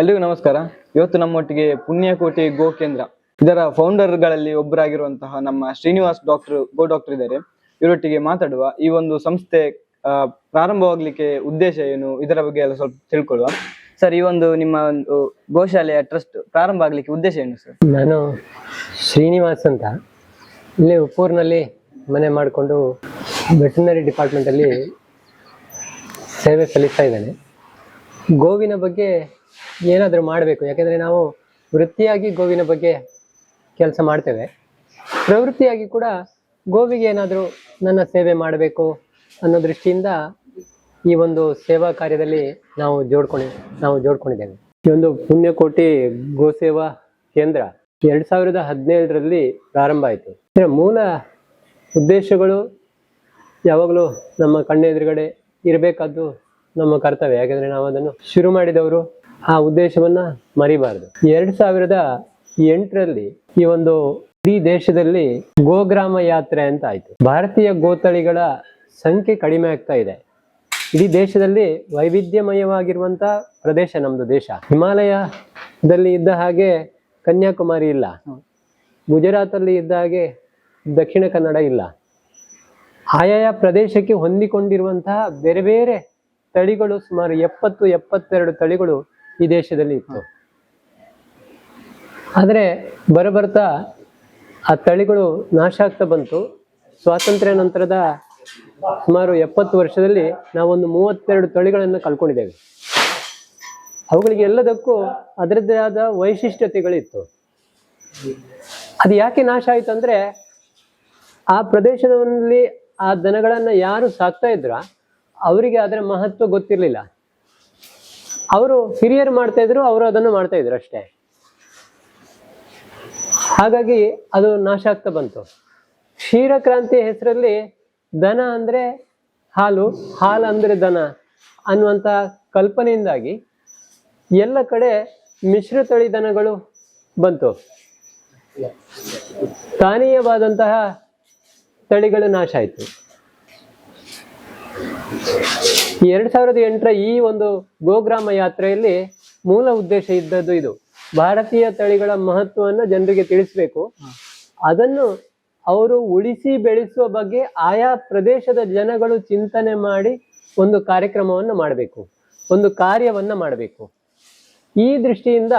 ಎಲ್ರಿಗೂ ನಮಸ್ಕಾರ. ಇವತ್ತು ನಮ್ಮೊಟ್ಟಿಗೆ ಪುಣ್ಯಕೋಟಿ ಗೋ ಕೇಂದ್ರ ಇದರ ಫೌಂಡರ್ಗಳಲ್ಲಿ ಒಬ್ಬರಾಗಿರುವಂತಹ ನಮ್ಮ ಶ್ರೀನಿವಾಸ್ ಗೋ ಡಾಕ್ಟರ್ ಇದ್ದಾರೆ. ಇವರೊಟ್ಟಿಗೆ ಮಾತಾಡುವ. ಈ ಒಂದು ಸಂಸ್ಥೆ ಪ್ರಾರಂಭವಾಗ್ಲಿಕ್ಕೆ ಉದ್ದೇಶ ಏನು, ಇದರ ಬಗ್ಗೆ ಎಲ್ಲ ಸ್ವಲ್ಪ ತಿಳ್ಕೊಳ್ಳುವ. ಸರ್, ಈ ಒಂದು ನಿಮ್ಮ ಒಂದು ಗೋಶಾಲೆಯ ಟ್ರಸ್ಟ್ ಪ್ರಾರಂಭ ಆಗ್ಲಿಕ್ಕೆ ಉದ್ದೇಶ ಏನು ಸರ್? ನಾನು ಶ್ರೀನಿವಾಸ್ ಅಂತ ಇಲ್ಲಿ ಉಪ್ಪೂರಿನಲ್ಲಿ ಮನೆ ಮಾಡಿಕೊಂಡು ವೆಟರ್ನರಿ ಡಿಪಾರ್ಟ್ಮೆಂಟಲ್ಲಿ ಸೇವೆ ಸಲ್ಲಿಸ್ತಾ ಇದ್ದೇನೆ. ಗೋವಿನ ಬಗ್ಗೆ ಏನಾದರೂ ಮಾಡಬೇಕು, ಯಾಕೆಂದರೆ ನಾವು ವೃತ್ತಿಯಾಗಿ ಗೋವಿನ ಬಗ್ಗೆ ಕೆಲಸ ಮಾಡ್ತೇವೆ, ಪ್ರವೃತ್ತಿಯಾಗಿ ಕೂಡ ಗೋವಿಗೆ ಏನಾದರೂ ನನ್ನ ಸೇವೆ ಮಾಡಬೇಕು ಅನ್ನೋ ದೃಷ್ಟಿಯಿಂದ ಈ ಒಂದು ಸೇವಾ ಕಾರ್ಯದಲ್ಲಿ ನಾವು ಜೋಡ್ಕೊಂಡಿದ್ದೇವೆ. ಈ ಒಂದು ಪುಣ್ಯಕೋಟಿ ಗೋ ಸೇವಾ ಕೇಂದ್ರ 2017ರಲ್ಲಿ ಪ್ರಾರಂಭ ಆಯಿತು. ಇದರ ಮೂಲ ಉದ್ದೇಶಗಳು ಯಾವಾಗಲೂ ನಮ್ಮ ಕಣ್ಣೆದುರುಗಡೆ ಇರಬೇಕಾದ್ದು ನಮ್ಮ ಕರ್ತವ್ಯ, ಯಾಕೆಂದರೆ ನಾವು ಅದನ್ನು ಶುರು ಮಾಡಿದವರು ಆ ಉದ್ದೇಶವನ್ನ ಮರಿಬಾರದು. 2008ರಲ್ಲಿ ಈ ಒಂದು ಇಡೀ ದೇಶದಲ್ಲಿ ಗೋಗ್ರಾಮ ಯಾತ್ರೆ ಅಂತ ಆಯ್ತು. ಭಾರತೀಯ ಗೋತಳಿಗಳ ಸಂಖ್ಯೆ ಕಡಿಮೆ ಆಗ್ತಾ ಇದೆ. ಇಡೀ ದೇಶದಲ್ಲಿ ವೈವಿಧ್ಯಮಯವಾಗಿರುವಂತ ಪ್ರದೇಶ ನಮ್ದು ದೇಶ. ಹಿಮಾಲಯದಲ್ಲಿ ಇದ್ದ ಹಾಗೆ ಕನ್ಯಾಕುಮಾರಿ ಇಲ್ಲ, ಗುಜರಾತಲ್ಲಿ ಇದ್ದ ಹಾಗೆ ದಕ್ಷಿಣ ಕನ್ನಡ ಇಲ್ಲ. ಆಯಾಯ ಪ್ರದೇಶಕ್ಕೆ ಹೊಂದಿಕೊಂಡಿರುವಂತಹ ಬೇರೆ ಬೇರೆ ತಳಿಗಳು ಸುಮಾರು 70-72 ತಳಿಗಳು ಈ ದೇಶದಲ್ಲಿ ಇತ್ತು. ಆದರೆ ಬರಬರ್ತಾ ಆ ತಳಿಗಳು ನಾಶ ಆಗ್ತಾ ಬಂತು. ಸ್ವಾತಂತ್ರ್ಯ ನಂತರದ ಸುಮಾರು 70 ವರ್ಷದಲ್ಲಿ ನಾವೊಂದು 32 ತಳಿಗಳನ್ನು ಕಳ್ಕೊಂಡಿದ್ದೇವೆ. ಅವುಗಳಿಗೆ ಎಲ್ಲದಕ್ಕೂ ಅದರದ್ದೇ ಆದ ವೈಶಿಷ್ಟ್ಯತೆಗಳಿತ್ತು. ಅದು ಯಾಕೆ ನಾಶ ಆಯ್ತು ಅಂದ್ರೆ, ಆ ಪ್ರದೇಶದಲ್ಲಿ ಆ ದನಗಳನ್ನ ಯಾರು ಸಾಕ್ತಾ ಇದ್ರ ಅವರಿಗೆ ಅದರ ಮಹತ್ವ ಗೊತ್ತಿರಲಿಲ್ಲ. ಅವರು ಹಿರಿಯರು ಮಾಡ್ತಾ ಇದ್ರು, ಅವರು ಅದನ್ನು ಮಾಡ್ತಾ ಇದ್ರು ಅಷ್ಟೇ. ಹಾಗಾಗಿ ಅದು ನಾಶ ಆಗ್ತಾ ಬಂತು. ಕ್ಷೀರಕ್ರಾಂತಿ ಹೆಸರಲ್ಲಿ ದನ ಅಂದ್ರೆ ಹಾಲು, ಹಾಲು ಅಂದ್ರೆ ದನ ಅನ್ನುವಂತ ಕಲ್ಪನೆಯಿಂದಾಗಿ ಎಲ್ಲ ಕಡೆ ಮಿಶ್ರ ತಳಿ ದನಗಳು ಬಂತು. ಸ್ಥಾನೀಯವಾದಂತಹ ತಳಿಗಳು ನಾಶ ಆಯಿತು. 2008ರ ಈ ಒಂದು ಗೋಗ್ರಾಮ ಯಾತ್ರೆಯಲ್ಲಿ ಮೂಲ ಉದ್ದೇಶ ಇದ್ದದ್ದು ಇದು. ಭಾರತೀಯ ತಳಿಗಳ ಮಹತ್ವವನ್ನು ಜನರಿಗೆ ತಿಳಿಸ್ಬೇಕು. ಅದನ್ನು ಅವರು ಉಳಿಸಿ ಬೆಳೆಸುವ ಬಗ್ಗೆ ಆಯಾ ಪ್ರದೇಶದ ಜನಗಳು ಚಿಂತನೆ ಮಾಡಿ ಒಂದು ಕಾರ್ಯಕ್ರಮವನ್ನು ಮಾಡಬೇಕು, ಒಂದು ಕಾರ್ಯವನ್ನ ಮಾಡಬೇಕು. ಈ ದೃಷ್ಟಿಯಿಂದ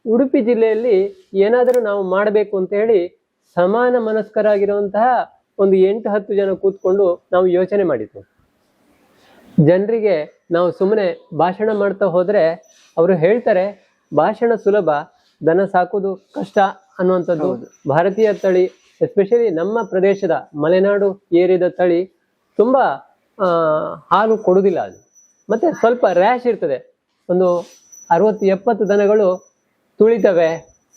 ಉಡುಪಿ ಜಿಲ್ಲೆಯಲ್ಲಿ ಏನಾದರೂ ನಾವು ಮಾಡಬೇಕು ಅಂತ ಹೇಳಿ ಸಮಾನ ಮನಸ್ಕರಾಗಿರುವಂತಹ ಒಂದು 8-10 ಜನ ಕೂತ್ಕೊಂಡು ನಾವು ಯೋಚನೆ ಮಾಡಿದ್ವು. ಜನರಿಗೆ ನಾವು ಸುಮ್ಮನೆ ಭಾಷಣ ಮಾಡ್ತಾ ಹೋದ್ರೆ ಅವರು ಹೇಳ್ತಾರೆ ಭಾಷಣ ಸುಲಭ, ದನ ಸಾಕೋದು ಕಷ್ಟ ಅನ್ನುವಂಥದ್ದು. ಭಾರತೀಯ ತಳಿ, ಎಸ್ಪೆಷಲಿ ನಮ್ಮ ಪ್ರದೇಶದ ಮಲೆನಾಡು ಏರಿಯಾದ ತಳಿ ತುಂಬಾ ಹಾಲು ಕೊಡುವುದಿಲ್ಲ. ಅದು ಮತ್ತೆ ಸ್ವಲ್ಪ ರ್ಯಾಶ್ ಇರ್ತದೆ. ಒಂದು 60-70 ದನಗಳು ತುಳಿತವೆ,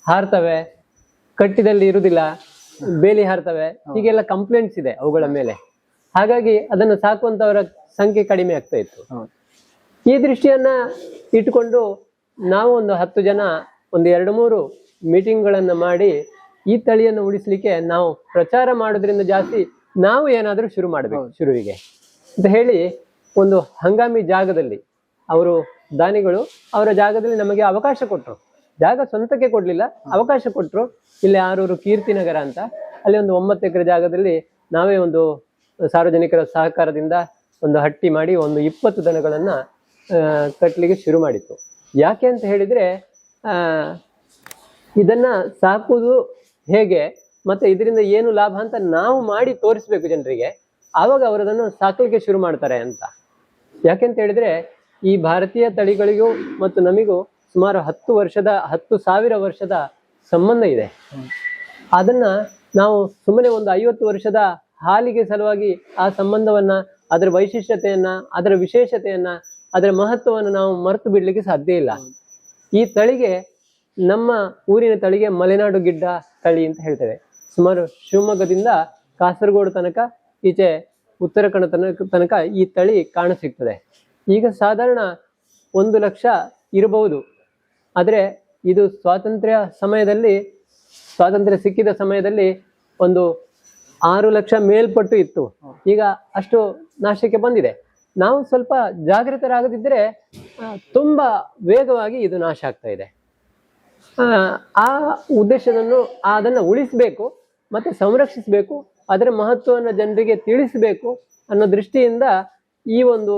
ಹಾರ್ತವೆ, ಕಟ್ಟಿದಲ್ಲಿ ಇರುವುದಿಲ್ಲ, ಬೇಲಿ ಹಾರ್ತವೆ, ಹೀಗೆಲ್ಲ ಕಂಪ್ಲೇಂಟ್ಸ್ ಇದೆ ಅವುಗಳ ಮೇಲೆ. ಹಾಗಾಗಿ ಅದನ್ನು ಸಾಕುವಂತವರ ಸಂಖ್ಯೆ ಕಡಿಮೆ ಆಗ್ತಾ ಇತ್ತು. ಈ ದೃಷ್ಟಿಯನ್ನ ಇಟ್ಟುಕೊಂಡು ನಾವು ಒಂದು 10 ಜನ ಒಂದು 2-3 ಮೀಟಿಂಗ್ಗಳನ್ನ ಮಾಡಿ ಈ ತಳಿಯನ್ನು ಉಳಿಸ್ಲಿಕ್ಕೆ ನಾವು ಪ್ರಚಾರ ಮಾಡೋದ್ರಿಂದ ಜಾಸ್ತಿ ನಾವು ಏನಾದರೂ ಶುರು ಮಾಡಬೇಕು ಶುರುವಿಗೆ ಅಂತ ಹೇಳಿ ಒಂದು ಹಂಗಾಮಿ ಜಾಗದಲ್ಲಿ ಅವರು ದಾನಿಗಳು ಅವರ ಜಾಗದಲ್ಲಿ ನಮಗೆ ಅವಕಾಶ ಕೊಟ್ಟರು. ಜಾಗ ಸ್ವಂತಕ್ಕೆ ಕೊಡ್ಲಿಲ್ಲ, ಅವಕಾಶ ಕೊಟ್ಟರು. ಇಲ್ಲಿ ಆರೂರು ಕೀರ್ತಿನಗರ ಅಂತ, ಅಲ್ಲಿ ಒಂದು 9 ಎಕರೆ ಜಾಗದಲ್ಲಿ ನಾವೇ ಒಂದು ಸಾರ್ವಜನಿಕರ ಸಹಕಾರದಿಂದ ಒಂದು ಹಟ್ಟಿ ಮಾಡಿ ಒಂದು 20 ದನಗಳನ್ನ ಕಟ್ಟಲಿಕ್ಕೆ ಶುರು ಮಾಡಿತ್ತು. ಯಾಕೆ ಅಂತ ಹೇಳಿದ್ರೆ, ಇದನ್ನ ಸಾಕುವುದು ಹೇಗೆ ಮತ್ತೆ ಇದರಿಂದ ಏನು ಲಾಭ ಅಂತ ನಾವು ಮಾಡಿ ತೋರಿಸ್ಬೇಕು ಜನರಿಗೆ, ಆವಾಗ ಅವರದನ್ನು ಸಾಕಲಿಕ್ಕೆ ಶುರು ಮಾಡ್ತಾರೆ ಅಂತ. ಯಾಕೆಂತ ಹೇಳಿದ್ರೆ, ಈ ಭಾರತೀಯ ತಳಿಗಳಿಗೂ ಮತ್ತು ನಮಿಗೂ ಸುಮಾರು 10,000 ವರ್ಷದ ಸಂಬಂಧ ಇದೆ. ಅದನ್ನ ನಾವು ಸುಮ್ಮನೆ ಒಂದು 50 ವರ್ಷದ ಹಾಲಿಗೆ ಸಲುವಾಗಿ ಆ ಸಂಬಂಧವನ್ನ, ಅದರ ವೈಶಿಷ್ಟ್ಯತೆಯನ್ನ, ಅದರ ವಿಶೇಷತೆಯನ್ನ, ಅದರ ಮಹತ್ವವನ್ನು ನಾವು ಮರೆತು ಬಿಡ್ಲಿಕ್ಕೆ ಸಾಧ್ಯ ಇಲ್ಲ. ಈ ತಳಿಗೆ, ನಮ್ಮ ಊರಿನ ತಳಿಗೆ ಮಲೆನಾಡು ಗಿಡ್ಡ ತಳಿ ಅಂತ ಹೇಳ್ತೇವೆ. ಸುಮಾರು ಶಿವಮೊಗ್ಗದಿಂದ ಕಾಸರಗೋಡು ತನಕ, ಈಚೆ ಉತ್ತರ ಕನ್ನಡ ತನಕ ಈ ತಳಿ ಕಾಣಸಿಗ್ತದೆ. ಈಗ ಸಾಧಾರಣ 1 ಲಕ್ಷ ಇರಬಹುದು. ಆದರೆ ಇದು ಸ್ವಾತಂತ್ರ್ಯ ಸಿಕ್ಕಿದ ಸಮಯದಲ್ಲಿ ಒಂದು 6 ಲಕ್ಷ ಮೇಲ್ಪಟ್ಟು ಇತ್ತು. ಈಗ ಅಷ್ಟು ನಾಶಕ್ಕೆ ಬಂದಿದೆ. ನಾವು ಸ್ವಲ್ಪ ಜಾಗೃತರಾಗದಿದ್ದರೆ ತುಂಬಾ ವೇಗವಾಗಿ ಇದು ನಾಶ ಆಗ್ತಾ ಇದೆ. ಆ ಉದ್ದೇಶವನ್ನು ಅದನ್ನು ಉಳಿಸಬೇಕು ಮತ್ತೆ ಸಂರಕ್ಷಿಸಬೇಕು, ಅದರ ಮಹತ್ವವನ್ನು ಜನರಿಗೆ ತಿಳಿಸಬೇಕು ಅನ್ನೋ ದೃಷ್ಟಿಯಿಂದ ಈ ಒಂದು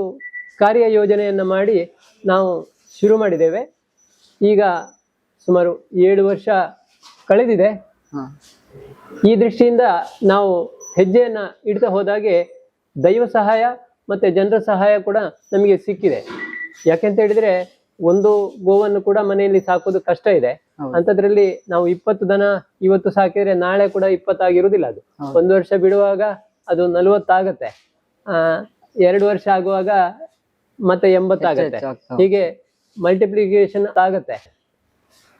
ಕಾರ್ಯ ಯೋಜನೆಯನ್ನು ಮಾಡಿ ನಾವು ಶುರು ಮಾಡಿದ್ದೇವೆ. ಈಗ ಸುಮಾರು 7 ವರ್ಷ ಕಳೆದಿದೆ. ಈ ದೃಷ್ಟಿಯಿಂದ ನಾವು ಹೆಜ್ಜೆಯನ್ನ ಇಡ್ತಾ ಹೋದಾಗೆ ದೈವ ಸಹಾಯ ಮತ್ತೆ ಜನರ ಸಹಾಯ ಕೂಡ ನಮಗೆ ಸಿಕ್ಕಿದೆ. ಯಾಕೆಂತ ಹೇಳಿದ್ರೆ ಒಂದು ಗೋವನ್ನು ಕೂಡ ಮನೆಯಲ್ಲಿ ಸಾಕೋದು ಕಷ್ಟ ಇದೆ. ಅಂತದ್ರಲ್ಲಿ ನಾವು 20 ದನ ಇವತ್ತು ಸಾಕಿದ್ರೆ ನಾಳೆ ಕೂಡ 20 ಆಗಿರುವುದಿಲ್ಲ. ಅದು 1 ವರ್ಷ ಬಿಡುವಾಗ ಅದು 40 ಆಗತ್ತೆ, 2 ವರ್ಷ ಆಗುವಾಗ ಮತ್ತೆ 80 ಆಗತ್ತೆ, ಹೀಗೆ ಮಲ್ಟಿಪ್ಲಿಕೇಶನ್ ಆಗತ್ತೆ.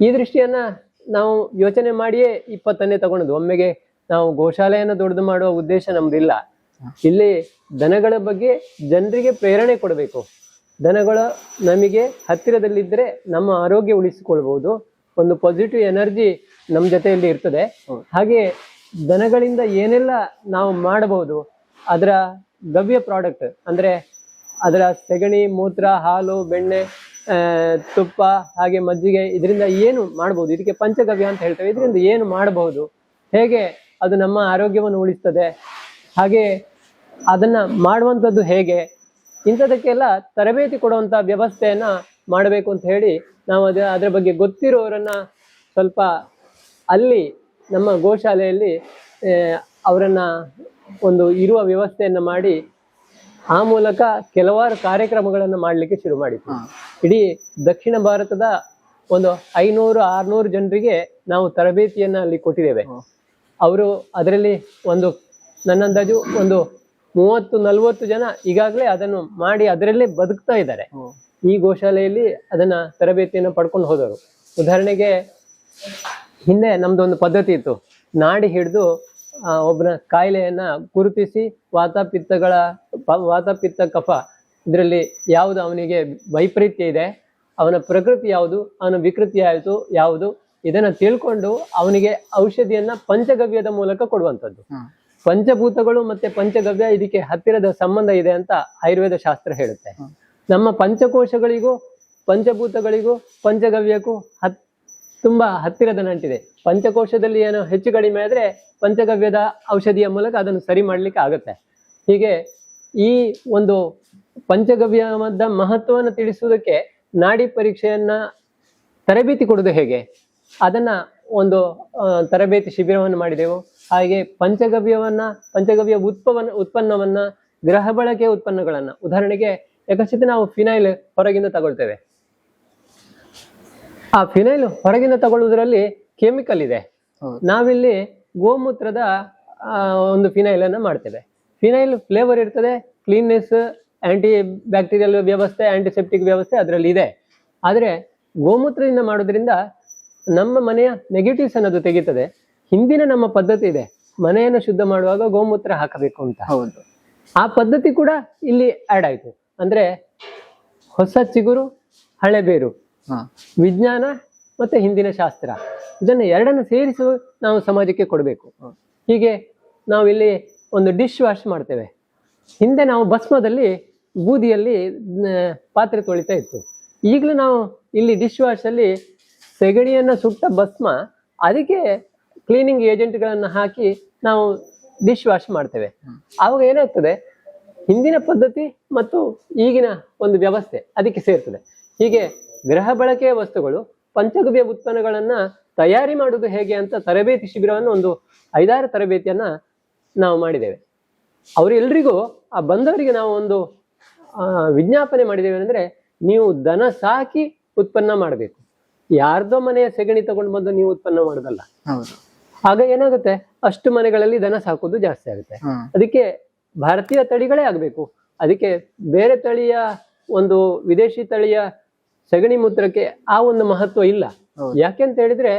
ಈ ದೃಷ್ಟಿಯನ್ನ ನಾವು ಯೋಚನೆ ಮಾಡಿಯೇ 20 ತಗೊಂಡದ್ದು. ಒಮ್ಮೆಗೆ ನಾವು ಗೋಶಾಲೆಯನ್ನು ದೊಡ್ಡದು ಮಾಡುವ ಉದ್ದೇಶ ನಮ್ದಿಲ್ಲ. ಇಲ್ಲಿ ದನಗಳ ಬಗ್ಗೆ ಜನರಿಗೆ ಪ್ರೇರಣೆ ಕೊಡಬೇಕು. ದನಗಳು ನಮಗೆ ಹತ್ತಿರದಲ್ಲಿದ್ದರೆ ನಮ್ಮ ಆರೋಗ್ಯ ಉಳಿಸಿಕೊಳ್ಬಹುದು, ಒಂದು ಪಾಸಿಟಿವ್ ಎನರ್ಜಿ ನಮ್ಮ ಜೊತೆಯಲ್ಲಿ ಇರ್ತದೆ. ಹಾಗೆ ದನಗಳಿಂದ ಏನೆಲ್ಲ ನಾವು ಮಾಡಬಹುದು, ಅದರ ಗವ್ಯ ಪ್ರಾಡಕ್ಟ್ ಅಂದ್ರೆ ಅದರ ಸೆಗಣಿ, ಮೂತ್ರ, ಹಾಲು, ಬೆಣ್ಣೆ, ತುಪ್ಪ, ಹಾಗೆ ಮಜ್ಜಿಗೆ, ಇದರಿಂದ ಏನು ಮಾಡಬಹುದು, ಇದಕ್ಕೆ ಪಂಚಗವ್ಯ ಅಂತ ಹೇಳ್ತೇವೆ. ಇದರಿಂದ ಏನು ಮಾಡಬಹುದು, ಹೇಗೆ ಅದು ನಮ್ಮ ಆರೋಗ್ಯವನ್ನು ಉಳಿಸ್ತದೆ, ಹಾಗೆ ಅದನ್ನ ಮಾಡುವಂಥದ್ದು ಹೇಗೆ, ಇಂಥದಕ್ಕೆಲ್ಲ ತರಬೇತಿ ಕೊಡುವಂತ ವ್ಯವಸ್ಥೆಯನ್ನ ಮಾಡಬೇಕು ಅಂತ ಹೇಳಿ ನಾವು ಅದರ ಬಗ್ಗೆ ಗೊತ್ತಿರೋರನ್ನ ಸ್ವಲ್ಪ ಅಲ್ಲಿ ನಮ್ಮ ಗೋಶಾಲೆಯಲ್ಲಿ ಅವರನ್ನ ಒಂದು ಇರುವ ವ್ಯವಸ್ಥೆಯನ್ನ ಮಾಡಿ ಆ ಮೂಲಕ ಕೆಲವಾರು ಕಾರ್ಯಕ್ರಮಗಳನ್ನು ಮಾಡಲಿಕ್ಕೆ ಶುರು ಮಾಡಿದ್ವಿ. ಇಡೀ ದಕ್ಷಿಣ ಭಾರತದ ಒಂದು 500-600 ಜನರಿಗೆ ನಾವು ತರಬೇತಿಯನ್ನ ಅಲ್ಲಿ ಕೊಟ್ಟಿದ್ದೇವೆ. ಅವರು ಅದರಲ್ಲಿ ನನ್ನ ಅಂದಾಜು ಒಂದು 30-40 ಜನ ಈಗಾಗಲೇ ಅದನ್ನು ಮಾಡಿ ಅದರಲ್ಲೇ ಬದುಕ್ತಾ ಇದ್ದಾರೆ. ಈ ಗೋಶಾಲೆಯಲ್ಲಿ ಅದನ್ನ ತರಬೇತಿಯನ್ನು ಪಡ್ಕೊಂಡು ಹೋದವರು. ಉದಾಹರಣೆಗೆ ಹಿಂದೆ ನಮ್ದೊಂದು ಪದ್ಧತಿ ಇತ್ತು, ನಾಡಿ ಹಿಡಿದು ಒಬ್ಬನ ಕಾಯಿಲೆಯನ್ನ ಗುರುತಿಸಿ ವಾತ ಪಿತ್ತ ಕಫ ಇದರಲ್ಲಿ ಯಾವುದು ಅವನಿಗೆ ವೈಪರೀತ್ಯ ಇದೆ, ಅವನ ಪ್ರಕೃತಿ ಯಾವುದು, ಅವನ ವಿಕೃತಿ ಯಾವುದು, ಇದನ್ನ ತಿಳ್ಕೊಂಡು ಅವನಿಗೆ ಔಷಧಿಯನ್ನ ಪಂಚಗವ್ಯದ ಮೂಲಕ ಕೊಡುವಂಥದ್ದು. ಪಂಚಭೂತಗಳು ಮತ್ತೆ ಪಂಚಗವ್ಯ ಇದಕ್ಕೆ ಹತ್ತಿರದ ಸಂಬಂಧ ಇದೆ ಅಂತ ಆಯುರ್ವೇದ ಶಾಸ್ತ್ರ ಹೇಳುತ್ತೆ. ನಮ್ಮ ಪಂಚಕೋಶಗಳಿಗೂ ಪಂಚಭೂತಗಳಿಗೂ ಪಂಚಗವ್ಯಕ್ಕೂ ತುಂಬಾ ಹತ್ತಿರದ ನಂಟಿದೆ. ಪಂಚಕೋಶದಲ್ಲಿ ಏನೋ ಹೆಚ್ಚು ಕಡಿಮೆ ಆದ್ರೆ ಪಂಚಗವ್ಯದ ಔಷಧಿಯ ಮೂಲಕ ಅದನ್ನು ಸರಿ ಮಾಡ್ಲಿಕ್ಕೆ ಆಗತ್ತೆ. ಹೀಗೆ ಈ ಒಂದು ಪಂಚಗವ್ಯದ ಮಹತ್ವವನ್ನು ತಿಳಿಸುವುದಕ್ಕೆ ನಾಡಿ ಪರೀಕ್ಷೆಯನ್ನ ತರಬೇತಿ ಕೊಡುವುದು ಹೇಗೆ, ಅದನ್ನ ಒಂದು ತರಬೇತಿ ಶಿಬಿರವನ್ನು ಮಾಡಿದೆವು. ಹಾಗೆ ಪಂಚಗವ್ಯ ಉತ್ಪನ್ನವನ್ನ ಗೃಹ ಬಳಕೆಯ ಉತ್ಪನ್ನಗಳನ್ನ, ಉದಾಹರಣೆಗೆ ಯಾಕಂದ್ರೆ ನಾವು ಫಿನೈಲ್ ಹೊರಗಿಂದ ತಗೊಳ್ತೇವೆ. ಆ ಫಿನೈಲ್ ಹೊರಗಿಂದ ತಗೊಳ್ಳುವುದರಲ್ಲಿ ಕೆಮಿಕಲ್ ಇದೆ. ನಾವಿಲ್ಲಿ ಗೋಮೂತ್ರದ ಒಂದು ಫಿನೈಲ್ ಅನ್ನ ಮಾಡ್ತೇವೆ. ಫಿನೈಲ್ ಫ್ಲೇವರ್ ಇರ್ತದೆ, ಕ್ಲೀನ್ನೆಸ್, ಆಂಟಿ ಬ್ಯಾಕ್ಟೀರಿಯಲ್ ವ್ಯವಸ್ಥೆ, ಆಂಟಿಸೆಪ್ಟಿಕ್ ವ್ಯವಸ್ಥೆ ಅದರಲ್ಲಿ ಇದೆ. ಆದ್ರೆ ಗೋಮೂತ್ರದಿಂದ ಮಾಡೋದ್ರಿಂದ ನಮ್ಮ ಮನೆಯ ನೆಗೆಟಿವ್ಸ್ ಅನ್ನೋದು ತೆಗೀತದೆ. ಹಿಂದಿನ ನಮ್ಮ ಪದ್ಧತಿ ಇದೆ, ಮನೆಯನ್ನು ಶುದ್ಧ ಮಾಡುವಾಗ ಗೋಮೂತ್ರ ಹಾಕಬೇಕು ಅಂತ. ಹೌದು, ಆ ಪದ್ಧತಿ ಕೂಡ ಇಲ್ಲಿ ಆಡ್ ಆಯ್ತು. ಅಂದ್ರೆ ಹೊಸ ಚಿಗುರು, ಹಳೆ ಬೇರು, ವಿಜ್ಞಾನ ಮತ್ತೆ ಹಿಂದಿನ ಶಾಸ್ತ್ರ, ಇದನ್ನ ಎರಡನ್ನು ಸೇರಿಸಿ ನಾವು ಸಮಾಜಕ್ಕೆ ಕೊಡಬೇಕು. ಹೀಗೆ ನಾವು ಇಲ್ಲಿ ಒಂದು ಡಿಶ್ ವಾಶ್ ಮಾಡ್ತೇವೆ. ಹಿಂದೆ ನಾವು ಭಸ್ಮದಲ್ಲಿ ಬೂದಿಯಲ್ಲಿ ಪಾತ್ರೆ ತೊಳಿತಾ ಇತ್ತು. ಈಗಲೂ ನಾವು ಇಲ್ಲಿ ಡಿಶ್ ವಾಶ್ ಅಲ್ಲಿ ಸೆಗಣಿಯನ್ನ ಸುಟ್ಟ ಭಸ್ಮ, ಅದಕ್ಕೆ ಕ್ಲೀನಿಂಗ್ ಏಜೆಂಟ್ಗಳನ್ನ ಹಾಕಿ ನಾವು ಡಿಶ್ ವಾಶ್ ಮಾಡ್ತೇವೆ. ಆವಾಗ ಏನಾಗ್ತದೆ, ಹಿಂದಿನ ಪದ್ಧತಿ ಮತ್ತು ಈಗಿನ ಒಂದು ವ್ಯವಸ್ಥೆ ಅದಕ್ಕೆ ಸೇರ್ತದೆ. ಹೀಗೆ ಗೃಹ ಬಳಕೆಯ ವಸ್ತುಗಳು, ಪಂಚಗವ್ಯ ಉತ್ಪನ್ನಗಳನ್ನ ತಯಾರಿ ಮಾಡುವುದು ಹೇಗೆ ಅಂತ ತರಬೇತಿ ಶಿಬಿರವನ್ನು ಒಂದು 5-6 ತರಬೇತಿಯನ್ನ ನಾವು ಮಾಡಿದ್ದೇವೆ. ಅವರೆಲ್ಲರಿಗೂ, ಆ ಬಂದವರಿಗೆ ನಾವು ಒಂದು ವಿಜ್ಞಾಪನೆ ಮಾಡಿದ್ದೇವೆ ಅಂದ್ರೆ, ನೀವು ದನ ಸಾಕಿ ಉತ್ಪನ್ನ ಮಾಡಬೇಕು. ಯಾರ್ದೋ ಮನೆಯ ಸೆಗಣಿ ತಗೊಂಡು ಬಂದು ನೀವು ಉತ್ಪನ್ನ ಮಾಡೋದಲ್ಲ. ಆಗ ಏನಾಗುತ್ತೆ, ಅಷ್ಟು ಮನೆಗಳಲ್ಲಿ ದನ ಸಾಕೋದು ಜಾಸ್ತಿ ಆಗುತ್ತೆ. ಅದಕ್ಕೆ ಭಾರತೀಯ ತಳಿಗಳೇ ಆಗ್ಬೇಕು. ಅದಕ್ಕೆ ಬೇರೆ ತಳಿಯ ಒಂದು ವಿದೇಶಿ ತಳಿಯ ಸಗಣಿ ಮೂತ್ರಕ್ಕೆ ಆ ಒಂದು ಮಹತ್ವ ಇಲ್ಲ. ಯಾಕೆಂತ ಹೇಳಿದ್ರೆ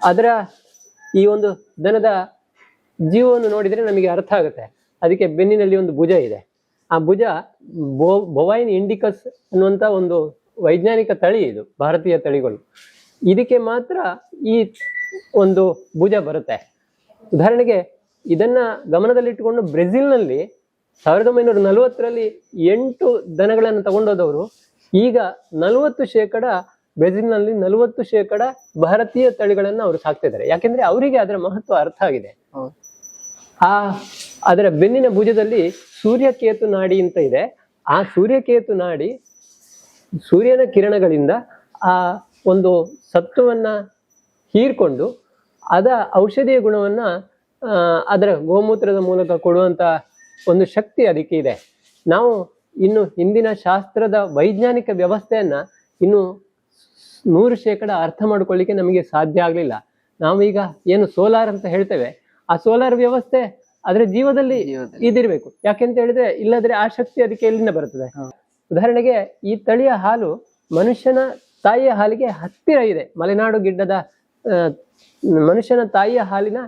ಅದರ ಈ ಒಂದು ದನದ ಜೀವವನ್ನು ನೋಡಿದ್ರೆ ನಮಗೆ ಅರ್ಥ ಆಗುತ್ತೆ. ಅದಕ್ಕೆ ಬೆನ್ನಿನಲ್ಲಿ ಒಂದು ಭುಜ ಇದೆ. ಆ ಭುಜ ಬೊವೈನ್ ಇಂಡಿಕಸ್ ಅನ್ನುವಂತ ಒಂದು ವೈಜ್ಞಾನಿಕ ತಳಿ, ಇದು ಭಾರತೀಯ ತಳಿಗಳು. ಇದಕ್ಕೆ ಮಾತ್ರ ಈ ಒಂದು ಭುಜ ಬರುತ್ತೆ. ಉದಾಹರಣೆಗೆ ಇದನ್ನ ಗಮನದಲ್ಲಿಟ್ಟುಕೊಂಡು ಬ್ರೆಜಿಲ್ನಲ್ಲಿ 1940ರಲ್ಲಿ 8 ದನಗಳನ್ನು ತಗೊಂಡೋದವರು ಈಗ 40% ಬ್ರೆಜಿಲ್ನಲ್ಲಿ 40% ಭಾರತೀಯ ತಳಿಗಳನ್ನ ಅವರು ಸಾಕ್ತಿದ್ದಾರೆ. ಯಾಕೆಂದ್ರೆ ಅವರಿಗೆ ಅದರ ಮಹತ್ವ ಅರ್ಥ ಆಗಿದೆ. ಅದರ ಬೆನ್ನಿನ ಭುಜದಲ್ಲಿ ಸೂರ್ಯಕೇತು ನಾಡಿ ಅಂತ ಇದೆ. ಆ ಸೂರ್ಯಕೇತು ನಾಡಿ ಸೂರ್ಯನ ಕಿರಣಗಳಿಂದ ಆ ಒಂದು ಸತ್ವವನ್ನ ಹೀರ್ಕೊಂಡು ಅದ ಔಷಧೀಯ ಗುಣವನ್ನ ಅದರ ಗೋಮೂತ್ರದ ಮೂಲಕ ಕೊಡುವಂತ ಒಂದು ಶಕ್ತಿ ಅದಕ್ಕೆ ಇದೆ. ನಾವು ಇನ್ನು ಹಿಂದಿನ ಶಾಸ್ತ್ರದ ವೈಜ್ಞಾನಿಕ ವ್ಯವಸ್ಥೆಯನ್ನ ಇನ್ನು 100% ಅರ್ಥ ಮಾಡ್ಕೊಳ್ಳಿಕ್ಕೆ ನಮಗೆ ಸಾಧ್ಯ ಆಗ್ಲಿಲ್ಲ. ನಾವೀಗ ಏನು ಸೋಲಾರ್ ಅಂತ ಹೇಳ್ತೇವೆ, ಆ ಸೋಲಾರ್ ವ್ಯವಸ್ಥೆ ಅದರ ಜೀವದಲ್ಲಿ ಇದಿರ್ಬೇಕು. ಯಾಕೆಂತ ಹೇಳಿದ್ರೆ ಇಲ್ಲದ್ರೆ ಆ ಶಕ್ತಿ ಅದಕ್ಕೆ ಎಲ್ಲಿಂದ ಬರ್ತದೆ? ಉದಾಹರಣೆಗೆ ಈ ತಳಿಯ ಹಾಲು ಮನುಷ್ಯನ ತಾಯಿಯ ಹಾಲಿಗೆ ಹತ್ತಿರ ಇದೆ. ಮಲೆನಾಡು ಗಿಡ್ಡದ ಮನುಷ್ಯನ ತಾಯಿಯ ಹಾಲಿನ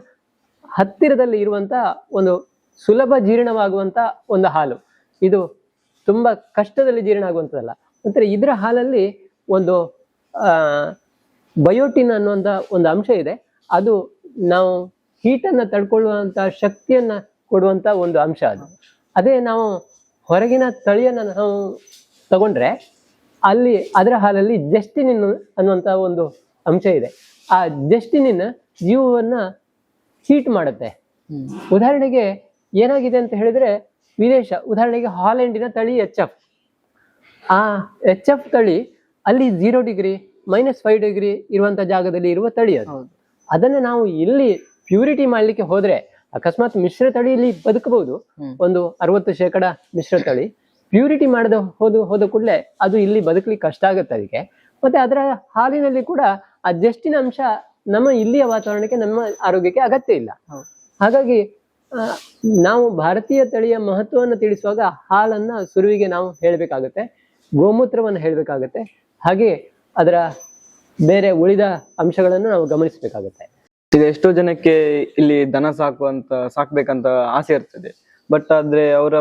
ಹತ್ತಿರದಲ್ಲಿ ಇರುವಂತ ಒಂದು ಸುಲಭ ಜೀರ್ಣವಾಗುವಂತ ಒಂದು ಹಾಲು. ಇದು ತುಂಬಾ ಕಷ್ಟದಲ್ಲಿ ಜೀರ್ಣ ಆಗುವಂತದಲ್ಲ. ನಂತರ ಇದರ ಹಾಲಲ್ಲಿ ಒಂದು ಬಯೋಟಿನ್ ಅನ್ನುವಂತ ಒಂದು ಅಂಶ ಇದೆ. ಅದು ನಾವು ಹೀಟನ್ನ ತಡ್ಕೊಳ್ಳುವಂತ ಶಕ್ತಿಯನ್ನ ಕೊಡುವಂತ ಒಂದು ಅಂಶ ಅದು. ಅದೇ ನಾವು ಹೊರಗಿನ ತಳಿಯನ್ನ ನಾವು ತಗೊಂಡ್ರೆ ಅಲ್ಲಿ ಅದರ ಹಾಲಲ್ಲಿ ಜೆಸ್ಟಿನಿನ್ ಅನ್ನುವಂತ ಒಂದು ಅಂಶ ಇದೆ. ಆ ಜೆಸ್ಟಿನಿನ್ ಜೀವವನ್ನ ಹೀಟ್ ಮಾಡುತ್ತೆ. ಉದಾಹರಣೆಗೆ ಏನಾಗಿದೆ ಅಂತ ಹೇಳಿದ್ರೆ ಉದಾಹರಣೆಗೆ ಹಾಲೆಂಡಿನ ತಳಿ HF. ಆ HF ತಳಿ ಅಲ್ಲಿ 0 ಡಿಗ್ರಿ -5 ಡಿಗ್ರಿ ಇರುವಂತ ಜಾಗದಲ್ಲಿ ಇರುವ ತಳಿ ಅದು. ಅದನ್ನ ನಾವು ಇಲ್ಲಿ ಪ್ಯೂರಿಟಿ ಮಾಡ್ಲಿಕ್ಕೆ ಹೋದ್ರೆ ಅಕಸ್ಮಾತ್ ಮಿಶ್ರ ತಳಿಯಲ್ಲಿ ಬದುಕಬಹುದು. ಒಂದು 60% ಮಿಶ್ರ ತಳಿ ಪ್ಯೂರಿಟಿ ಮಾಡದ ಹೋದ ಕೂಡಲೇ ಅದು ಇಲ್ಲಿ ಬದುಕಲಿಕ್ಕೆ ಕಷ್ಟ ಆಗುತ್ತೆ ಅದಕ್ಕೆ. ಮತ್ತೆ ಅದರ ಹಾಲಿನಲ್ಲಿ ಕೂಡ ಆ ಜೆಸ್ಟಿನ ಅಂಶ ನಮ್ಮ ಇಲ್ಲಿಯ ವಾತಾವರಣಕ್ಕೆ, ನಮ್ಮ ಆರೋಗ್ಯಕ್ಕೆ ಅಗತ್ಯ ಇಲ್ಲ. ಹಾಗಾಗಿ ನಾವು ಭಾರತೀಯ ತಳಿಯ ಮಹತ್ವವನ್ನು ತಿಳಿಸುವಾಗ ಹಾಲನ್ನ ಸುರುವಿಗೆ ನಾವು ಹೇಳ್ಬೇಕಾಗತ್ತೆ, ಗೋಮೂತ್ರವನ್ನು ಹೇಳ್ಬೇಕಾಗತ್ತೆ, ಹಾಗೆ ಅದರ ಬೇರೆ ಉಳಿದ ಅಂಶಗಳನ್ನು ನಾವು ಗಮನಿಸಬೇಕಾಗತ್ತೆ. ಈಗ ಎಷ್ಟೋ ಜನಕ್ಕೆ ಇಲ್ಲಿ ದನ ಸಾಕ್ಬೇಕಂತ ಆಸೆ ಇರ್ತದೆ. ಬಟ್ ಆದ್ರೆ ಅವರ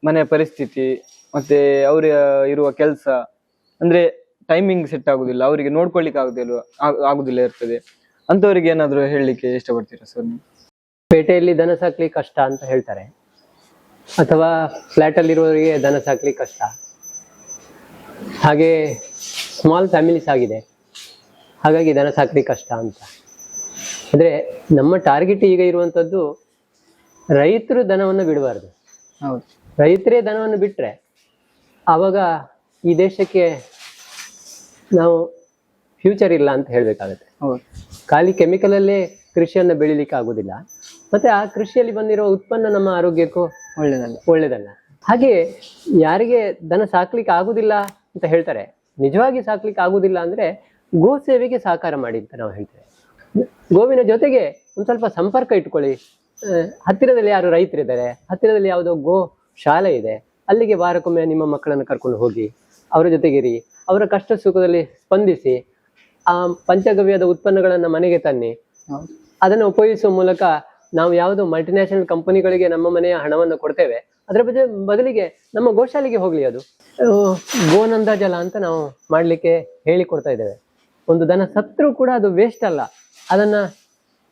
ಮನೆಯ ಪರಿಸ್ಥಿತಿ ಮತ್ತೆ ಅವರ ಇರುವ ಕೆಲಸ ಅಂದ್ರೆ ಟೈಮಿಂಗ್ ಸೆಟ್ ಆಗುದಿಲ್ಲ, ಅವರಿಗೆ ನೋಡ್ಕೊಳ್ಳಿಕ್ಕೆ ಆಗುದಿಲ್ಲ ಇರ್ತದೆ. ಅಂತವರಿಗೆ ಏನಾದ್ರು ಹೇಳಲಿಕ್ಕೆ ಇಷ್ಟಪಡ್ತೀರಾ ಸರ್? ಪೇಟೆಯಲ್ಲಿ ದನ ಸಾಕ್ಲಿಕ್ಕೆ ಕಷ್ಟ ಅಂತ ಹೇಳ್ತಾರೆ, ಅಥವಾ ಫ್ಲಾಟ್ ಅಲ್ಲಿ ಇರೋರಿಗೆ ದನ ಸಾಕ್ಲಿಕ್ಕೆ ಕಷ್ಟ. ಹಾಗೆ ಸ್ಮಾಲ್ ಫ್ಯಾಮಿಲೀಸ್ ಆಗಿದೆ, ಹಾಗಾಗಿ ದನ ಸಾಕ್ಲಿಕ್ಕೆ ಕಷ್ಟ ಅಂತ. ಅಂದ್ರೆ ನಮ್ಮ ಟಾರ್ಗೆಟ್ ಈಗ ಇರುವಂತದ್ದು ರೈತರು ದನವನ್ನು ಬಿಡಬಾರ್ದು. ರೈತರೇ ದನವನ್ನು ಬಿಟ್ರೆ ಆವಾಗ ಈ ದೇಶಕ್ಕೆ ನಾವು ಫ್ಯೂಚರ್ ಇಲ್ಲ ಅಂತ ಹೇಳ್ಬೇಕಾಗತ್ತೆ. ಖಾಲಿ ಕೆಮಿಕಲ್ ಅಲ್ಲೇ ಕೃಷಿಯನ್ನ ಬೆಳಿಲಿಕ್ಕೆ ಆಗುದಿಲ್ಲ. ಮತ್ತೆ ಆ ಕೃಷಿಯಲ್ಲಿ ಬಂದಿರೋ ಉತ್ಪನ್ನ ನಮ್ಮ ಆರೋಗ್ಯಕ್ಕೂ ಒಳ್ಳೇದಲ್ಲ. ಹಾಗೆ ಯಾರಿಗೆ ದನ ಸಾಕ್ಲಿಕ್ಕೆ ಆಗುದಿಲ್ಲ ಅಂತ ಹೇಳ್ತಾರೆ, ನಿಜವಾಗಿ ಸಾಕ್ಲಿಕ್ಕೆ ಆಗುದಿಲ್ಲ ಅಂದ್ರೆ ಗೋ ಸೇವೆಗೆ ಸಹಕಾರ ಮಾಡಿ ಅಂತ ನಾವು ಹೇಳ್ತೇವೆ. ಗೋವಿನ ಜೊತೆಗೆ ಒಂದ್ ಸ್ವಲ್ಪ ಸಂಪರ್ಕ ಇಟ್ಕೊಳ್ಳಿ. ಹತ್ತಿರದಲ್ಲಿ ಯಾರು ರೈತರಿದ್ದಾರೆ, ಹತ್ತಿರದಲ್ಲಿ ಯಾವುದೋ ಗೋ ಶಾಲೆ ಇದೆ, ಅಲ್ಲಿಗೆ ವಾರಕ್ಕೊಮ್ಮೆ ನಿಮ್ಮ ಮಕ್ಕಳನ್ನು ಕರ್ಕೊಂಡು ಹೋಗಿ ಅವರ ಜೊತೆಗಿರಿ, ಅವರ ಕಷ್ಟ ಸುಖದಲ್ಲಿ ಸ್ಪಂದಿಸಿ, ಆ ಪಂಚಗವ್ಯದ ಉತ್ಪನ್ನಗಳನ್ನ ಮನೆಗೆ ತನ್ನಿ. ಅದನ್ನು ಉಪಯೋಗಿಸುವ ಮೂಲಕ ನಾವು ಯಾವುದೋ ಮಲ್ಟಿನ್ಯಾಷನಲ್ ಕಂಪನಿಗಳಿಗೆ ನಮ್ಮ ಮನೆಯ ಹಣವನ್ನು ಕೊಡ್ತೇವೆ, ಅದರ ಬದಲಿಗೆ ನಮ್ಮ ಗೋಶಾಲೆಗೆ ಹೋಗ್ಲಿ. ಅದು ಗೋನಂದ ಜಲ ಅಂತ ನಾವು ಮಾಡ್ಲಿಕ್ಕೆ ಹೇಳಿಕೊಡ್ತಾ ಇದ್ದೇವೆ. ಒಂದು ದನ ಸತ್ರು ಕೂಡ ಅದು ವೇಸ್ಟ್ ಅಲ್ಲ. ಅದನ್ನ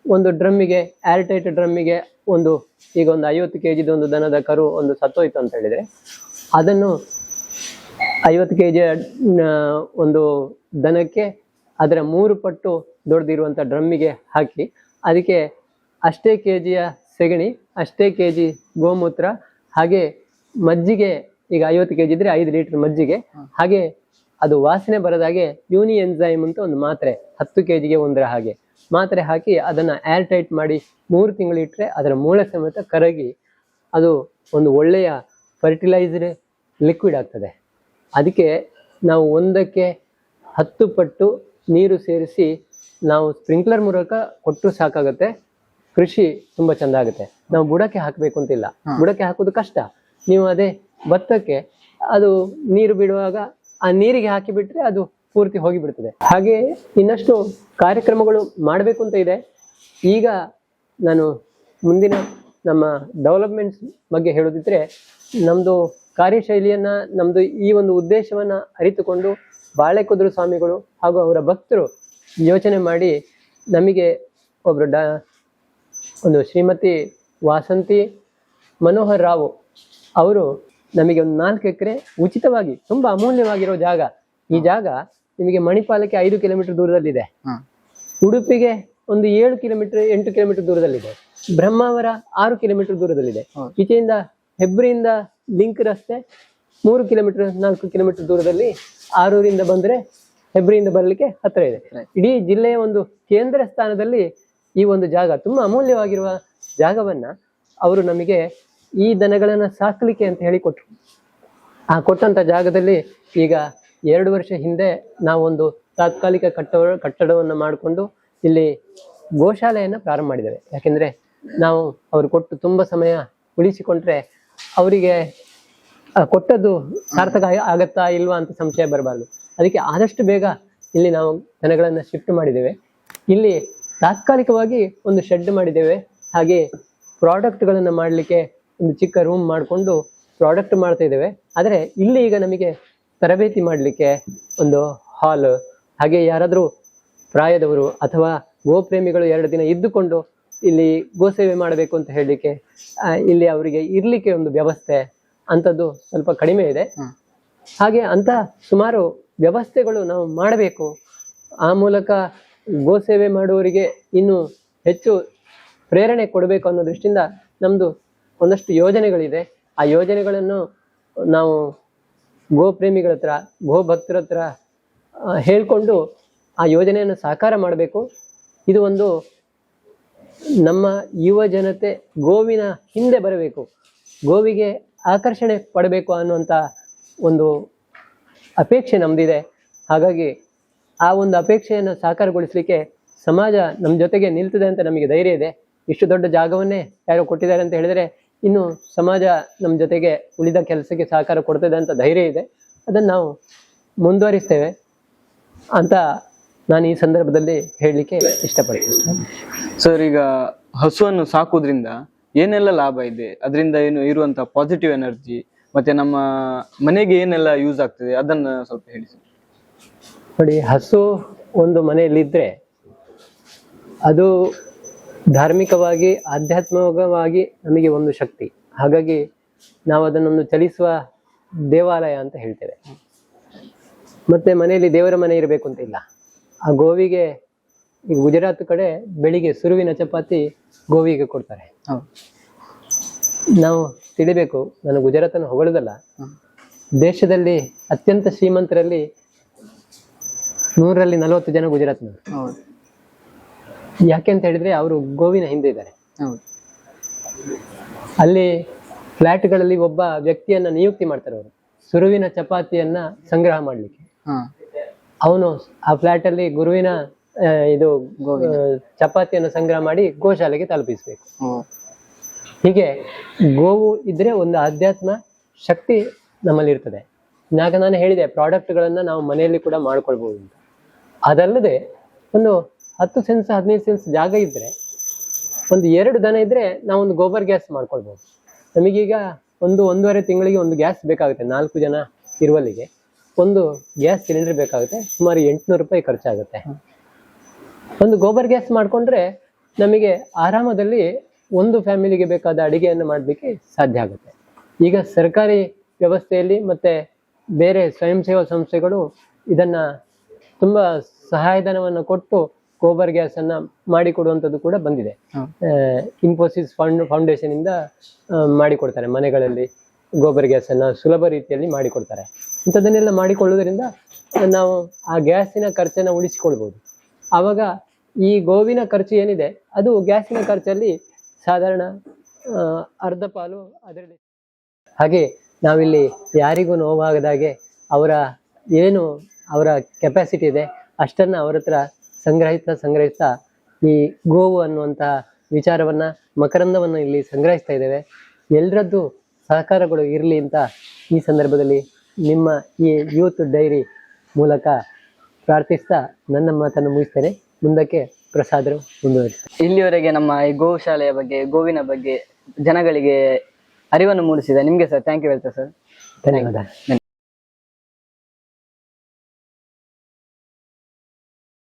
ಒಂದು ಡ್ರಮ್ಮಿಗೆ, ಏರ್ಟೈಟ್ ಡ್ರಮ್ಮಿಗೆ ಈಗ ಒಂದು 50 kg ಒಂದು ದನದ ಕರು ಒಂದು ಸತ್ತೋಯ್ತು ಅಂತ ಹೇಳಿದ್ರೆ, ಅದನ್ನು 50 kg ಒಂದು ದನಕ್ಕೆ ಅದರ 3 ಪಟ್ಟು ದೊಡ್ಡದಿರುವಂತ ಡ್ರಮ್ಮಿಗೆ ಹಾಕಿ, ಅದಕ್ಕೆ ಅಷ್ಟೇ ಕೆಜಿಯ ಸೆಗಣಿ, ಅಷ್ಟೇ kg ಗೋಮೂತ್ರ, ಹಾಗೆ ಮಜ್ಜಿಗೆ. ಈಗ 50 kg ಇದ್ರೆ 5 ಲೀಟರ್ ಮಜ್ಜಿಗೆ, ಹಾಗೆ ಅದು ವಾಸನೆ ಬರದಾಗೆ ಯೂನಿ ಎನ್ಸೈಮ್ ಅಂತ ಒಂದು ಮಾತ್ರೆ 10 kgಗೆ ಒಂದರ ಹಾಗೆ ಮಾತ್ರೆ ಹಾಕಿ ಅದನ್ನ ಏರ್ ಟೈಟ್ ಮಾಡಿ 3 ತಿಂಗಳು ಇಟ್ಟರೆ ಅದರ ಮೂಳೆ ಸಮೇತ ಕರಗಿ ಅದು ಒಂದು ಒಳ್ಳೆಯ ಫರ್ಟಿಲೈಸ್ಡ್ ಲಿಕ್ವಿಡ್ ಆಗ್ತದೆ. ಅದಕ್ಕೆ ನಾವು 1ಕ್ಕೆ 10 ಪಟ್ಟು ನೀರು ಸೇರಿಸಿ ನಾವು ಸ್ಪ್ರಿಂಕ್ಲರ್ ಮೂಲಕ ಕೊಟ್ಟರು ಸಾಕಾಗತ್ತೆ. ಕೃಷಿ ತುಂಬಾ ಚಂದ ಆಗುತ್ತೆ. ನಾವು ಬುಡಕ್ಕೆ ಹಾಕಬೇಕು ಅಂತಿಲ್ಲ, ಬುಡಕ್ಕೆ ಹಾಕೋದು ಕಷ್ಟ. ನೀವು ಅದೇ ಭತ್ತಕ್ಕೆ ಅದು ನೀರು ಬಿಡುವಾಗ ಆ ನೀರಿಗೆ ಹಾಕಿ ಬಿಟ್ರೆ ಅದು ಪೂರ್ತಿ ಹೋಗಿ ಬಿಡ್ತದೆ. ಹಾಗೆ ಇನ್ನಷ್ಟು ಕಾರ್ಯಕ್ರಮಗಳು ಮಾಡಬೇಕು ಅಂತ ಇದೆ. ಈಗ ನಾನು ಮುಂದಿನ ನಮ್ಮ ಡೆವಲಪ್ಮೆಂಟ್ಸ್ ಬಗ್ಗೆ ಹೇಳೋದಿದ್ರೆ, ನಮ್ದು ಕಾರ್ಯಶೈಲಿಯನ್ನ, ನಮ್ದು ಈ ಒಂದು ಉದ್ದೇಶವನ್ನ ಅರಿತುಕೊಂಡು ಬಾಳೆಕುದ್ರು ಸ್ವಾಮಿಗಳು ಹಾಗೂ ಅವರ ಭಕ್ತರು ಯೋಚನೆ ಮಾಡಿ ನಮಗೆ ಒಂದು ಶ್ರೀಮತಿ ವಾಸಂತಿ ಮನೋಹರ್ ರಾವ್ ಅವರು ನಮಗೆ ಒಂದು 4 ಎಕರೆ ಉಚಿತವಾಗಿ, ತುಂಬಾ ಅಮೂಲ್ಯವಾಗಿರೋ ಜಾಗ ಈ ಜಾಗ ನಿಮಗೆ ಮಣಿಪಾಲಕ್ಕೆ 5 ಕಿಲೋಮೀಟರ್ ದೂರದಲ್ಲಿದೆ. ಹಾ. ಉಡುಪಿಗೆ ಒಂದು 7 ಕಿಲೋಮೀಟರ್ 8 ಕಿಲೋಮೀಟರ್ ದೂರದಲ್ಲಿದೆ. ಬ್ರಹ್ಮಾವರ 6 ಕಿಲೋಮೀಟರ್ ದೂರದಲ್ಲಿದೆ. ಈಚೆಯಿಂದ ಹೆಬ್ರಿಯಿಂದ ಲಿಂಕ್ ರಸ್ತೆ 3 ಕಿಲೋಮೀಟರ್ 4 ಕಿಲೋಮೀಟರ್ ದೂರದಲ್ಲಿ ಆರೂರಿಂದ ಬಂದ್ರೆ ಹೆಬ್ರಿಯಿಂದ ಬರಲಿಕ್ಕೆ ಹತ್ರ ಇದೆ. ಇಡೀ ಜಿಲ್ಲೆಯ ಒಂದು ಕೇಂದ್ರ ಸ್ಥಾನದಲ್ಲಿ ಈ ಒಂದು ಜಾಗ, ತುಂಬಾ ಅಮೂಲ್ಯವಾಗಿರುವ ಜಾಗವನ್ನ ಅವರು ನಮಗೆ ಈ ದನಗಳನ್ನ ಸಾಕಲಿಕ್ಕೆ ಅಂತ ಹೇಳಿ ಕೊಟ್ರು. ಆ ಕೊಟ್ಟಂತ ಜಾಗದಲ್ಲಿ ಈಗ 2 ವರ್ಷ ಹಿಂದೆ ನಾವೊಂದು ತಾತ್ಕಾಲಿಕ ಕಟ್ಟಡವನ್ನು ಮಾಡಿಕೊಂಡು ಇಲ್ಲಿ ಗೋಶಾಲೆಯನ್ನ ಪ್ರಾರಂಭ ಮಾಡಿದ್ದೇವೆ. ಯಾಕೆಂದ್ರೆ ನಾವು ಅವ್ರು ಕೊಟ್ಟು ತುಂಬಾ ಸಮಯ ಉಳಿಸಿಕೊಂಡ್ರೆ ಅವರಿಗೆ ಕೊಟ್ಟದ್ದು ಸಾರ್ಥಕ ಆಗತ್ತಾ ಇಲ್ವಾ ಅಂತ ಸಂಶಯ ಬರಬಾರ್ದು. ಅದಕ್ಕೆ ಆದಷ್ಟು ಬೇಗ ಇಲ್ಲಿ ನಾವು ದನಗಳನ್ನ ಶಿಫ್ಟ್ ಮಾಡಿದ್ದೇವೆ. ಇಲ್ಲಿ ತಾತ್ಕಾಲಿಕವಾಗಿ ಒಂದು ಶೆಡ್ ಮಾಡಿದ್ದೇವೆ. ಹಾಗೆ ಪ್ರಾಡಕ್ಟ್ಗಳನ್ನ ಮಾಡಲಿಕ್ಕೆ ಒಂದು ಚಿಕ್ಕ ರೂಮ್ ಮಾಡಿಕೊಂಡು ಪ್ರಾಡಕ್ಟ್ ಮಾಡ್ತಾ ಇದ್ದೇವೆ. ಆದರೆ ಇಲ್ಲಿ ಈಗ ನಮಗೆ ತರಬೇತಿ ಮಾಡಲಿಕ್ಕೆ ಒಂದು ಹಾಲ್, ಹಾಗೆ ಯಾರಾದರೂ ಪ್ರಾಯದವರು ಅಥವಾ ಗೋಪ್ರೇಮಿಗಳು 2 ದಿನ ಇದ್ದುಕೊಂಡು ಇಲ್ಲಿ ಗೋಸೇವೆ ಮಾಡಬೇಕು ಅಂತ ಹೇಳಲಿಕ್ಕೆ ಇಲ್ಲಿ ಅವರಿಗೆ ಇರ್ಲಿಕ್ಕೆ ಒಂದು ವ್ಯವಸ್ಥೆ ಅಂಥದ್ದು ಸ್ವಲ್ಪ ಕಡಿಮೆ ಇದೆ. ಹಾಗೆ ಅಂತ ಸುಮಾರು ವ್ಯವಸ್ಥೆಗಳು ನಾವು ಮಾಡಬೇಕು. ಆ ಮೂಲಕ ಗೋಸೇವೆ ಮಾಡುವವರಿಗೆ ಇನ್ನು ಹೆಚ್ಚು ಪ್ರೇರಣೆ ಕೊಡಬೇಕು ಅನ್ನೋ ದೃಷ್ಟಿಯಿಂದ ನಮ್ದು ಒಂದಷ್ಟು ಯೋಜನೆಗಳಿದೆ. ಆ ಯೋಜನೆಗಳನ್ನು ನಾವು ಗೋಪ್ರೇಮಿಗಳ ಹತ್ರ, ಗೋ ಭಕ್ತರ ಹತ್ರ ಹೇಳ್ಕೊಂಡು ಆ ಯೋಜನೆಯನ್ನು ಸಾಕಾರ ಮಾಡಬೇಕು. ಇದು ಒಂದು ನಮ್ಮ ಯುವ ಜನತೆ ಗೋವಿನ ಹಿಂದೆ ಬರಬೇಕು, ಗೋವಿಗೆ ಆಕರ್ಷಣೆ ಪಡಬೇಕು ಅನ್ನುವಂಥ ಒಂದು ಅಪೇಕ್ಷೆ ನಮ್ದಿದೆ. ಹಾಗಾಗಿ ಆ ಒಂದು ಅಪೇಕ್ಷೆಯನ್ನು ಸಾಕಾರಗೊಳಿಸಲಿಕ್ಕೆ ಸಮಾಜ ನಮ್ಮ ಜೊತೆಗೆ ನಿಲ್ತದೆ ಅಂತ ನಮಗೆ ಧೈರ್ಯ ಇದೆ. ಇಷ್ಟು ದೊಡ್ಡ ಜಾಗವನ್ನೇ ಯಾರೋ ಕೊಟ್ಟಿದ್ದಾರೆ ಅಂತ ಹೇಳಿದ್ರೆ ಇನ್ನು ಸಮಾಜ ನಮ್ಮ ಜೊತೆಗೆ ಉಳಿದ ಕೆಲಸಕ್ಕೆ ಸಹಕಾರ ಕೊಡ್ತದೆ ಅಂತ ಧೈರ್ಯ ಇದೆ. ಅದನ್ನು ನಾವು ಮುಂದುವರಿಸ್ತೇವೆ ಅಂತ ನಾನು ಈ ಸಂದರ್ಭದಲ್ಲಿ ಹೇಳಲಿಕ್ಕೆ ಇಷ್ಟಪಡ್ತೀನಿ. ಸರ್, ಈಗ ಹಸುವನ್ನು ಸಾಕುವುದ್ರಿಂದ ಏನೆಲ್ಲ ಲಾಭ ಇದೆ, ಅದರಿಂದ ಏನು ಇರುವಂತ ಪಾಸಿಟಿವ್ ಎನರ್ಜಿ, ಮತ್ತೆ ನಮ್ಮ ಮನೆಗೆ ಏನೆಲ್ಲ ಯೂಸ್ ಆಗ್ತದೆ ಅದನ್ನ ಸ್ವಲ್ಪ ಹೇಳಿ ಸರ್. ನೋಡಿ, ಹಸು ಒಂದು ಮನೆಯಲ್ಲಿದ್ದರೆ ಅದು ಧಾರ್ಮಿಕವಾಗಿ ಆಧ್ಯಾತ್ಮಿಕವಾಗಿ ನಮಗೆ ಒಂದು ಶಕ್ತಿ. ಹಾಗಾಗಿ ನಾವು ಅದನ್ನೊಂದು ಚಲಿಸುವ ದೇವಾಲಯ ಅಂತ ಹೇಳ್ತೇವೆ. ಮತ್ತೆ ಮನೆಯಲ್ಲಿ ದೇವರ ಮನೆ ಇರಬೇಕು ಅಂತ ಇಲ್ಲ. ಆ ಗೋವಿಗೆ ಈಗ ಗುಜರಾತ್ ಕಡೆ ಬೆಳಿಗ್ಗೆ ಸುರುವಿನ ಚಪಾತಿ ಗೋವಿಗೆ ಕೊಡ್ತಾರೆ. ನಾವು ತಿಳಿಬೇಕು, ನಾನು ಗುಜರಾತನ್ನು ಹೊಗಳೋದಲ್ಲ, ದೇಶದಲ್ಲಿ ಅತ್ಯಂತ ಶ್ರೀಮಂತರಲ್ಲಿ 100ರಲ್ಲಿ 40 ಜನ ಗುಜರಾತ್ನವರು. ಯಾಕೆ ಅಂತ ಹೇಳಿದ್ರೆ ಅವರು ಗೋವಿನ ಹಿಂದೆ ಇದ್ದಾರೆ. ಅಲ್ಲಿ ಫ್ಲಾಟ್ಗಳಲ್ಲಿ ಒಬ್ಬ ವ್ಯಕ್ತಿಯನ್ನ ನಿಯುಕ್ತಿ ಮಾಡ್ತಾರೆ ಅವರು ಸುರುವಿನ ಚಪಾತಿಯನ್ನ ಸಂಗ್ರಹ ಮಾಡ್ಲಿಕ್ಕೆ. ಅವನು ಆ ಫ್ಲಾಟ್ ಅಲ್ಲಿ ಗುರುವಿನ ಇದು ಚಪಾತಿಯನ್ನು ಸಂಗ್ರಹ ಮಾಡಿ ಗೋಶಾಲೆಗೆ ತಲುಪಿಸ್ಬೇಕು. ಹೀಗೆ ಗೋವು ಇದ್ರೆ ಒಂದು ಆಧ್ಯಾತ್ಮ ಶಕ್ತಿ ನಮ್ಮಲ್ಲಿ ಇರ್ತದೆ. ನಾನು ಹೇಳಿದೆ ಪ್ರಾಡಕ್ಟ್ಗಳನ್ನ ನಾವು ಮನೆಯಲ್ಲಿ ಕೂಡ ಮಾಡ್ಕೊಳ್ಬಹುದು ಅಂತ. ಅದಲ್ಲದೆ ಒಂದು 10 ಸೆನ್ಸ್ 15 ಸೆನ್ಸ್ ಜಾಗ ಇದ್ರೆ, ಒಂದು 2 ದನ ಇದ್ರೆ ನಾವೊಂದು ಗೋಬರ್ ಗ್ಯಾಸ್ ಮಾಡ್ಕೊಳ್ಬಹುದು. ನಮಗೀಗ 1-1.5 ತಿಂಗಳಿಗೆ ಒಂದು ಗ್ಯಾಸ್ ಬೇಕಾಗುತ್ತೆ. 4 ಜನ ಇರುವಲ್ಲಿಗೆ ಒಂದು ಗ್ಯಾಸ್ ಸಿಲಿಂಡರ್ ಬೇಕಾಗುತ್ತೆ. ಸುಮಾರು 800 ರೂಪಾಯಿ ಖರ್ಚಾಗುತ್ತೆ. ಒಂದು ಗೋಬರ್ ಗ್ಯಾಸ್ ಮಾಡ್ಕೊಂಡ್ರೆ ನಮಗೆ ಆರಾಮದಲ್ಲಿ ಒಂದು ಫ್ಯಾಮಿಲಿಗೆ ಬೇಕಾದ ಅಡಿಗೆಯನ್ನು ಮಾಡಲಿಕ್ಕೆ ಸಾಧ್ಯ ಆಗುತ್ತೆ. ಈಗ ಸರ್ಕಾರಿ ವ್ಯವಸ್ಥೆಯಲ್ಲಿ ಮತ್ತೆ ಬೇರೆ ಸ್ವಯಂ ಸೇವಾ ಸಂಸ್ಥೆಗಳು ಇದನ್ನ ತುಂಬಾ ಸಹಾಯಧನವನ್ನು ಕೊಟ್ಟು ಗೋಬರ್ ಗ್ಯಾಸ್ ಅನ್ನ ಮಾಡಿಕೊಡುವಂಥದ್ದು ಕೂಡ ಬಂದಿದೆ. ಇನ್ಫೋಸಿಸ್ ಫೌಂಡೇಶನ್ ಇಂದ ಮಾಡಿಕೊಡ್ತಾರೆ. ಮನೆಗಳಲ್ಲಿ ಗೋಬರ್ ಗ್ಯಾಸ್ ಅನ್ನ ಸುಲಭ ರೀತಿಯಲ್ಲಿ ಮಾಡಿಕೊಡ್ತಾರೆ. ಇಂಥದ್ದನ್ನೆಲ್ಲ ಮಾಡಿಕೊಳ್ಳುವುದರಿಂದ ನಾವು ಆ ಗ್ಯಾಸಿನ ಖರ್ಚನ್ನ ಉಳಿಸಿಕೊಳ್ಬಹುದು. ಆವಾಗ ಈ ಗೋವಿನ ಖರ್ಚು ಏನಿದೆ ಅದು ಗ್ಯಾಸಿನ ಖರ್ಚಲ್ಲಿ ಸಾಧಾರಣ ಅರ್ಧ ಪಾಲು ಅದರಲ್ಲಿ. ಹಾಗೆ ನಾವಿಲ್ಲಿ ಯಾರಿಗೂ ನೋವಾಗದಾಗೆ ಅವರ ಕೆಪಾಸಿಟಿ ಇದೆ ಅಷ್ಟನ್ನ ಅವ್ರ ಹತ್ರ ಸಂಗ್ರಹಿಸ್ತಾ ಈ ಗೋವು ಅನ್ನುವಂಥ ವಿಚಾರವನ್ನ, ಮಕರಂದವನ್ನು ಇಲ್ಲಿ ಸಂಗ್ರಹಿಸ್ತಾ ಇದ್ದೇವೆ. ಎಲ್ಲರದ್ದು ಸಹಕಾರಗಳು ಇರಲಿ ಅಂತ ಈ ಸಂದರ್ಭದಲ್ಲಿ ನಿಮ್ಮ ಈ ಯೂತ್ ಡೈರಿ ಮೂಲಕ ಪ್ರಾರ್ಥಿಸ್ತಾ ನನ್ನ ಮಾತನ್ನು ಮುಗಿಸ್ತೇನೆ. ಮುಂದಕ್ಕೆ ಪ್ರಸಾದರು ಮುಂದುವರಿಸ್ತಾರೆ. ಇಲ್ಲಿವರೆಗೆ ನಮ್ಮ ಈ ಗೋಶಾಲೆಯ ಬಗ್ಗೆ, ಗೋವಿನ ಬಗ್ಗೆ ಜನಗಳಿಗೆ ಅರಿವನ್ನು ಮೂಡಿಸಿದೆ ನಿಮ್ಗೆ ಸರ್ ಥ್ಯಾಂಕ್ ಯು ಹೇಳ್ತೇವೆ ಸರ್. ಧನ್ಯವಾದ.